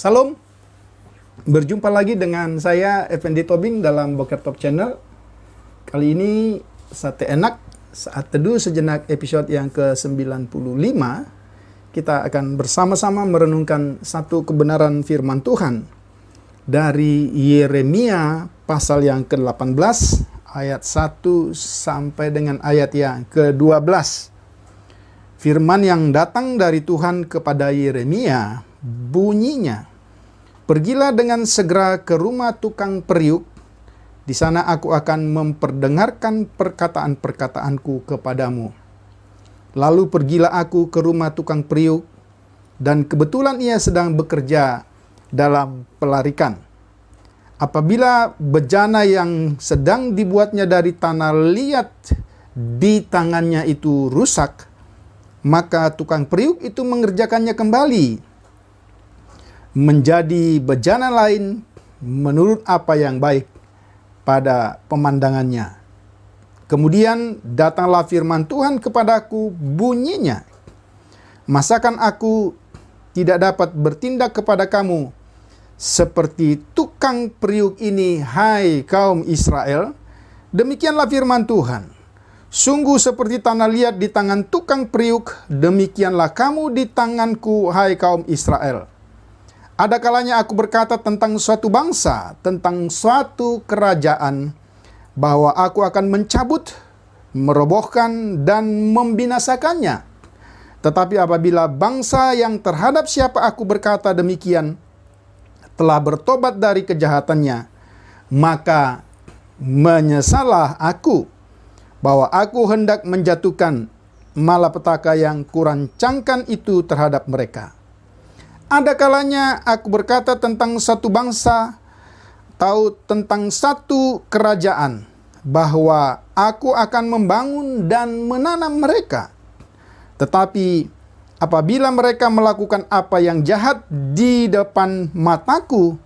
Salam, berjumpa lagi dengan saya Effendi Tobing dalam Boker Top Channel. Kali ini sate enak, saat teduh sejenak episode yang ke-95. Kita akan bersama-sama merenungkan satu kebenaran firman Tuhan dari Yeremia pasal yang ke-18 ayat 1 sampai dengan ayat yang ke-12. Firman yang datang dari Tuhan kepada Yeremia bunyinya, "Pergilah dengan segera ke rumah tukang periuk. Di sana aku akan memperdengarkan perkataan-perkataanku kepadamu." Lalu pergilah aku ke rumah tukang periuk, dan kebetulan ia sedang bekerja dalam pelarikan. Apabila bejana yang sedang dibuatnya dari tanah liat di tangannya itu rusak, maka tukang periuk itu mengerjakannya kembali menjadi bejana lain menurut apa yang baik pada pemandangannya. Kemudian datanglah firman Tuhan kepadaku bunyinya, "Masakan aku tidak dapat bertindak kepada kamu seperti tukang periuk ini, hai kaum Israel? Demikianlah firman Tuhan. Sungguh seperti tanah liat di tangan tukang periuk, demikianlah kamu di tanganku, hai kaum Israel. Ada kalanya aku berkata tentang suatu bangsa, tentang suatu kerajaan, bahwa aku akan mencabut, merobohkan, dan membinasakannya. Tetapi apabila bangsa yang terhadap siapa aku berkata demikian telah bertobat dari kejahatannya, maka menyesallah aku bahwa aku hendak menjatuhkan malapetaka yang kurancangkan itu terhadap mereka. Ada kalanya aku berkata tentang satu bangsa, atau tentang satu kerajaan, bahwa aku akan membangun dan menanam mereka. Tetapi apabila mereka melakukan apa yang jahat di depan mataku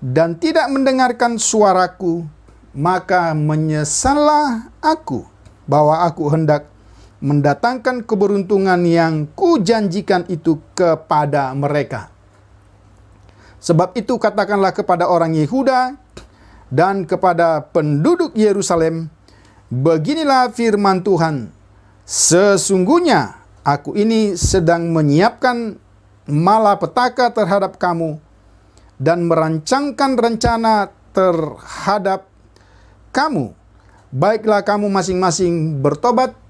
dan tidak mendengarkan suaraku, maka menyesallah aku bahwa aku hendak mendatangkan keberuntungan yang kujanjikan itu kepada mereka. Sebab itu katakanlah kepada orang Yehuda dan kepada penduduk Yerusalem, beginilah firman Tuhan, sesungguhnya aku ini sedang menyiapkan malapetaka terhadap kamu dan merancangkan rencana terhadap kamu. Baiklah kamu masing-masing bertobat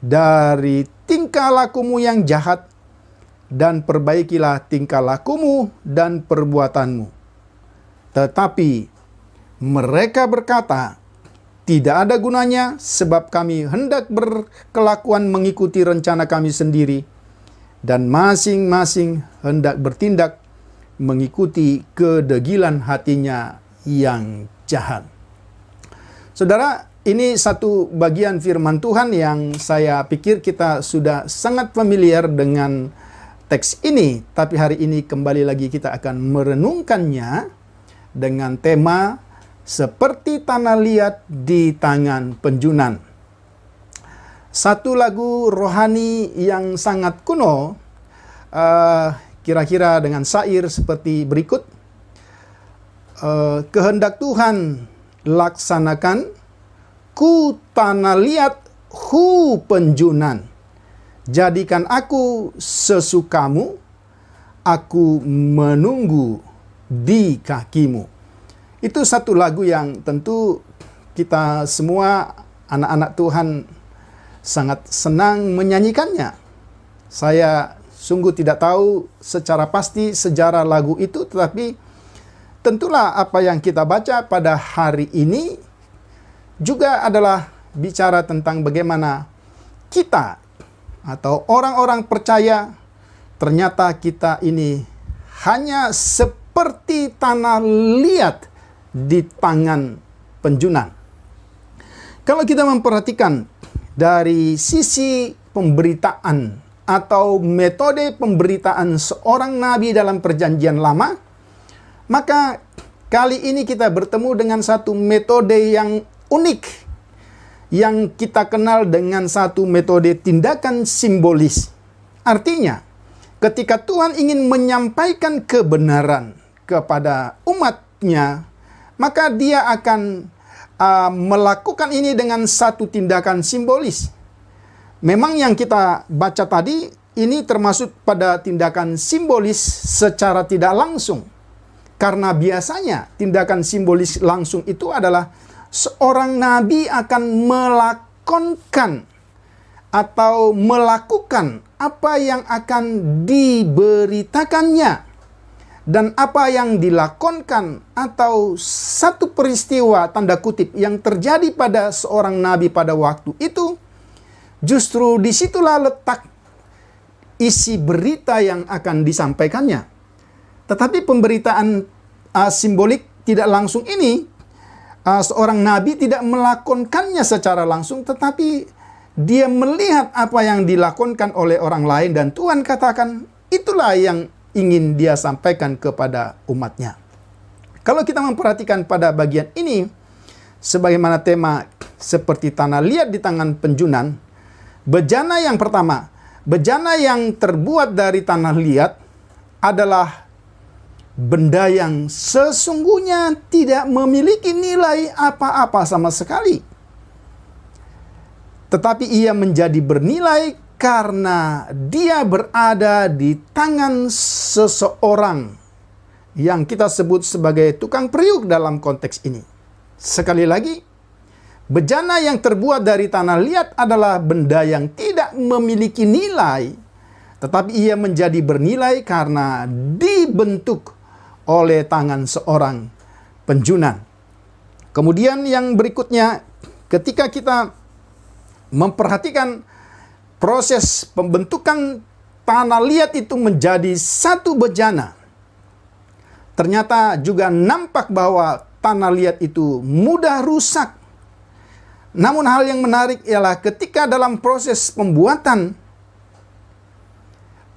dari tingkah lakumu yang jahat, dan perbaikilah tingkah lakumu dan perbuatanmu. Tetapi mereka berkata, tidak ada gunanya, sebab kami hendak berkelakuan mengikuti rencana kami sendiri, dan masing-masing hendak bertindak mengikuti kedegilan hatinya yang jahat. Saudara, ini satu bagian firman Tuhan yang saya pikir kita sudah sangat familiar dengan teks ini. Tapi hari ini kembali lagi kita akan merenungkannya dengan tema seperti tanah liat di tangan penjunan. Satu lagu rohani yang sangat kuno, kira-kira dengan syair seperti berikut. Kehendak Tuhan laksanakan, ku tanah liat hu penjunan. Jadikan aku sesukamu, aku menunggu di kakimu. Itu satu lagu yang tentu kita semua anak-anak Tuhan sangat senang menyanyikannya. Saya sungguh tidak tahu secara pasti sejarah lagu itu, tetapi tentulah apa yang kita baca pada hari ini juga adalah bicara tentang bagaimana kita atau orang-orang percaya ternyata kita ini hanya seperti tanah liat di tangan penjunan. Kalau kita memperhatikan dari sisi pemberitaan atau metode pemberitaan seorang nabi dalam Perjanjian Lama, maka kali ini kita bertemu dengan satu metode yang unik yang kita kenal dengan satu metode tindakan simbolis. Artinya, ketika Tuhan ingin menyampaikan kebenaran kepada umatnya, maka dia akan melakukan ini dengan satu tindakan simbolis. Memang yang kita baca tadi, ini termasuk pada tindakan simbolis secara tidak langsung. Karena biasanya tindakan simbolis langsung itu adalah seorang nabi akan melakonkan atau melakukan apa yang akan diberitakannya. Dan apa yang dilakonkan atau satu peristiwa tanda kutip yang terjadi pada seorang nabi pada waktu itu, justru disitulah letak isi berita yang akan disampaikannya. Tetapi pemberitaan simbolik tidak langsung ini, seorang nabi tidak melakonkannya secara langsung, tetapi dia melihat apa yang dilakonkan oleh orang lain dan Tuhan katakan itulah yang ingin dia sampaikan kepada umatnya. Kalau kita memperhatikan pada bagian ini, sebagaimana tema seperti tanah liat di tangan penjunan, bejana yang pertama, bejana yang terbuat dari tanah liat adalah benda yang sesungguhnya tidak memiliki nilai apa-apa sama sekali. Tetapi ia menjadi bernilai karena dia berada di tangan seseorang yang kita sebut sebagai tukang periuk dalam konteks ini. Sekali lagi, bejana yang terbuat dari tanah liat adalah benda yang tidak memiliki nilai, tetapi ia menjadi bernilai karena dibentuk oleh tangan seorang penjunan. Kemudian yang berikutnya, ketika kita memperhatikan proses pembentukan tanah liat itu menjadi satu bejana, ternyata juga nampak bahwa tanah liat itu mudah rusak. Namun hal yang menarik ialah ketika dalam proses pembuatan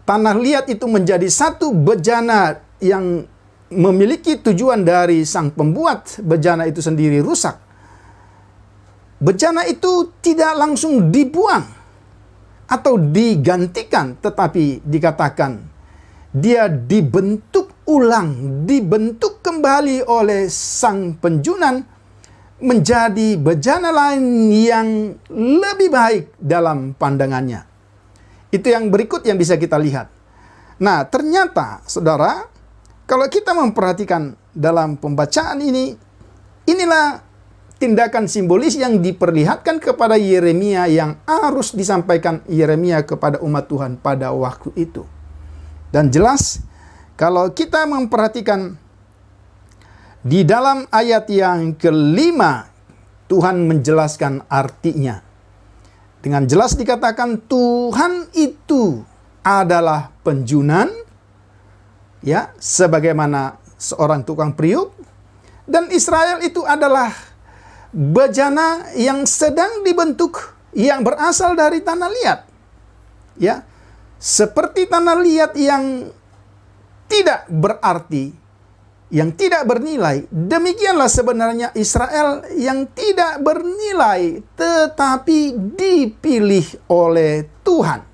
tanah liat itu menjadi satu bejana yang memiliki tujuan dari sang pembuat bejana itu sendiri rusak, bejana itu tidak langsung dibuang atau digantikan, tetapi dikatakan dia dibentuk ulang, dibentuk kembali oleh sang penjunan menjadi bejana lain yang lebih baik dalam pandangannya. Itu yang berikut yang bisa kita lihat. Nah, ternyata saudara, kalau kita memperhatikan dalam pembacaan ini, inilah tindakan simbolis yang diperlihatkan kepada Yeremia yang harus disampaikan Yeremia kepada umat Tuhan pada waktu itu. Dan jelas, kalau kita memperhatikan di dalam ayat yang kelima, Tuhan menjelaskan artinya. Dengan jelas dikatakan Tuhan itu adalah penjunan, ya, sebagaimana seorang tukang periuk, dan Israel itu adalah bejana yang sedang dibentuk, yang berasal dari tanah liat. Ya, seperti tanah liat yang tidak berarti, yang tidak bernilai, demikianlah sebenarnya Israel yang tidak bernilai, tetapi dipilih oleh Tuhan.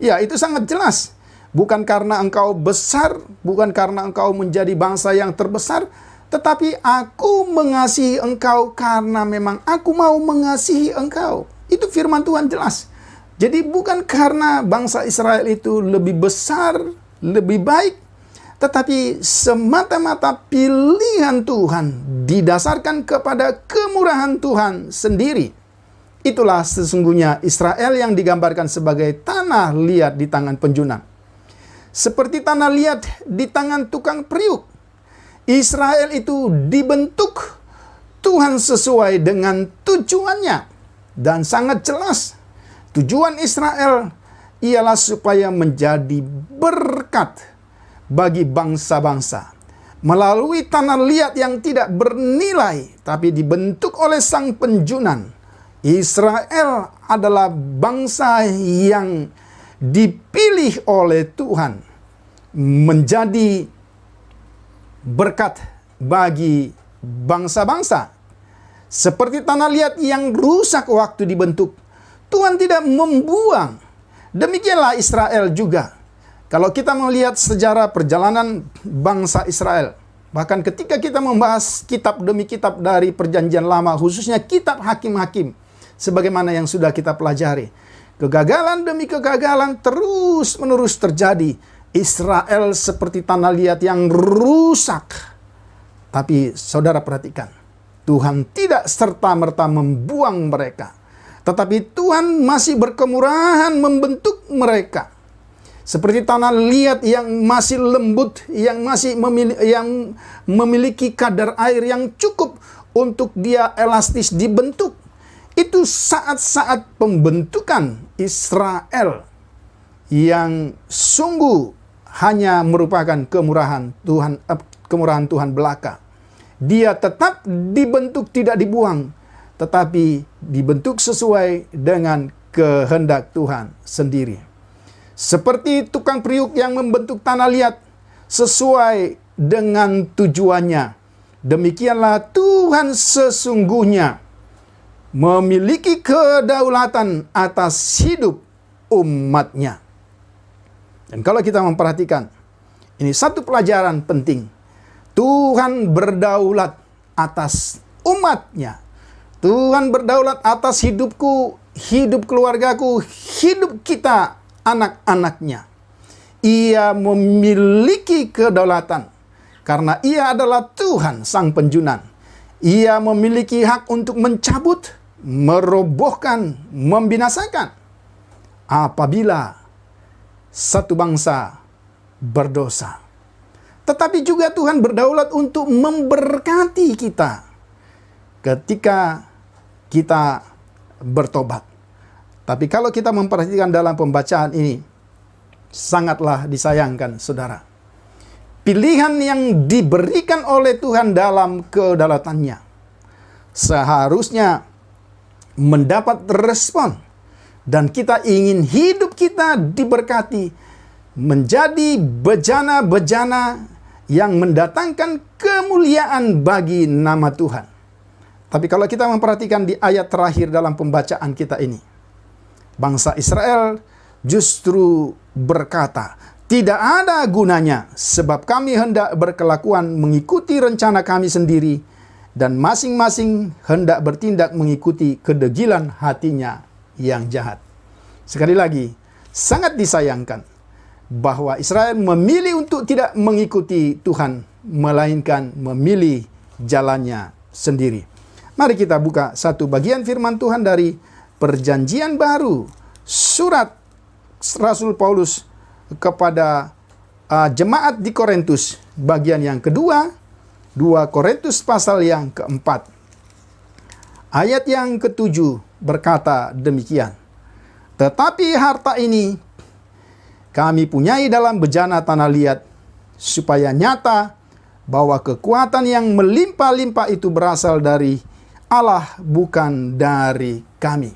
Ya, itu sangat jelas. Bukan karena engkau besar, bukan karena engkau menjadi bangsa yang terbesar, tetapi aku mengasihi engkau karena memang aku mau mengasihi engkau. Itu firman Tuhan jelas. Jadi bukan karena bangsa Israel itu lebih besar, lebih baik, tetapi semata-mata pilihan Tuhan didasarkan kepada kemurahan Tuhan sendiri. Itulah sesungguhnya Israel yang digambarkan sebagai tanah liat di tangan penjunang. Seperti tanah liat di tangan tukang periuk. Israel itu dibentuk Tuhan sesuai dengan tujuannya. Dan sangat jelas, tujuan Israel ialah supaya menjadi berkat bagi bangsa-bangsa. Melalui tanah liat yang tidak bernilai, tapi dibentuk oleh sang penjunan. Israel adalah bangsa yang dipilih oleh Tuhan menjadi berkat bagi bangsa-bangsa. Seperti tanah liat yang rusak waktu dibentuk, Tuhan tidak membuang. Demikianlah Israel juga. Kalau kita melihat sejarah perjalanan bangsa Israel, bahkan ketika kita membahas kitab demi kitab dari perjanjian lama, khususnya kitab Hakim-Hakim, sebagaimana yang sudah kita pelajari, kegagalan demi kegagalan terus-menerus terjadi. Israel seperti tanah liat yang rusak. Tapi saudara perhatikan, Tuhan tidak serta-merta membuang mereka, tetapi Tuhan masih berkemurahan membentuk mereka. Seperti tanah liat yang masih lembut, yang masih memiliki kadar air yang cukup untuk dia elastis dibentuk. Itu saat-saat pembentukan Israel yang sungguh hanya merupakan kemurahan Tuhan belaka. Dia tetap dibentuk, tidak dibuang, tetapi dibentuk sesuai dengan kehendak Tuhan sendiri. Seperti tukang periuk yang membentuk tanah liat sesuai dengan tujuannya, demikianlah Tuhan sesungguhnya memiliki kedaulatan atas hidup umatnya. Dan kalau kita memperhatikan, ini satu pelajaran penting. Tuhan berdaulat atas umatnya. Tuhan berdaulat atas hidupku, hidup keluargaku, hidup kita, anak-anaknya. Ia memiliki kedaulatan karena ia adalah Tuhan sang penjunan. Ia memiliki hak untuk mencabut, merobohkan, membinasakan apabila satu bangsa berdosa. Tetapi juga Tuhan berdaulat untuk memberkati kita ketika kita bertobat. Tapi kalau kita memperhatikan dalam pembacaan ini, sangatlah disayangkan, saudara. Pilihan yang diberikan oleh Tuhan dalam kedaulatannya seharusnya mendapat respon. Dan kita ingin hidup kita diberkati, menjadi bejana-bejana yang mendatangkan kemuliaan bagi nama Tuhan. Tapi kalau kita memperhatikan di ayat terakhir dalam pembacaan kita ini, bangsa Israel justru berkata, "Tidak ada gunanya, sebab kami hendak berkelakuan mengikuti rencana kami sendiri, dan masing-masing hendak bertindak mengikuti kedegilan hatinya yang jahat." Sekali lagi, sangat disayangkan bahwa Israel memilih untuk tidak mengikuti Tuhan, melainkan memilih jalannya sendiri. Mari kita buka satu bagian firman Tuhan dari Perjanjian Baru, surat Rasul Paulus kepada jemaat di Korintus, bagian yang kedua, 2 Korintus pasal yang keempat. Ayat yang ketujuh berkata demikian, "Tetapi harta ini kami punyai dalam bejana tanah liat, supaya nyata bahwa kekuatan yang melimpah-limpah itu berasal dari Allah, bukan dari kami."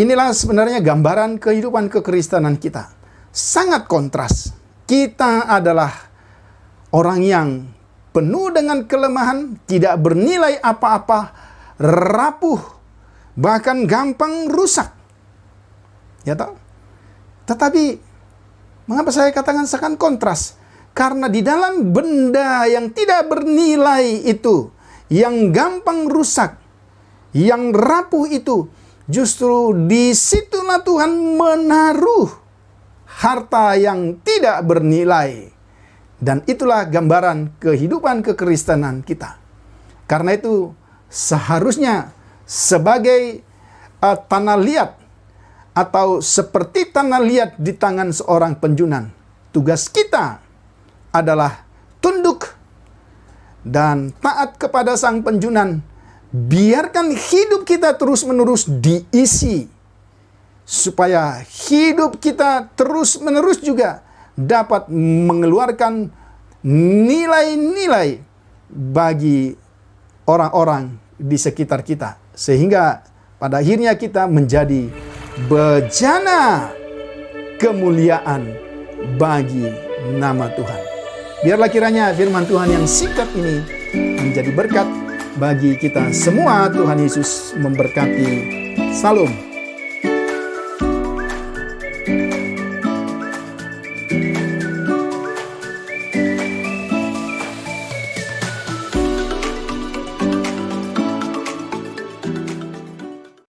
Inilah sebenarnya gambaran kehidupan kekristenan kita. Sangat kontras. Kita adalah orang yang penuh dengan kelemahan, tidak bernilai apa-apa, rapuh, bahkan gampang rusak. Ya toh? Tetapi mengapa saya katakan sangat kontras? Karena di dalam benda yang tidak bernilai itu, yang gampang rusak, yang rapuh itu, justru disitulah Tuhan menaruh harta yang tidak bernilai. Dan itulah gambaran kehidupan kekristenan kita. Karena itu seharusnya sebagai tanah liat atau seperti tanah liat di tangan seorang penjunan, tugas kita adalah tunduk dan taat kepada sang penjunan. Biarkan hidup kita terus-menerus diisi, supaya hidup kita terus-menerus juga dapat mengeluarkan nilai-nilai bagi orang-orang di sekitar kita. Sehingga pada akhirnya kita menjadi bejana kemuliaan bagi nama Tuhan. Biarlah kiranya firman Tuhan yang singkat ini menjadi berkat bagi kita semua. Tuhan Yesus memberkati. Salam.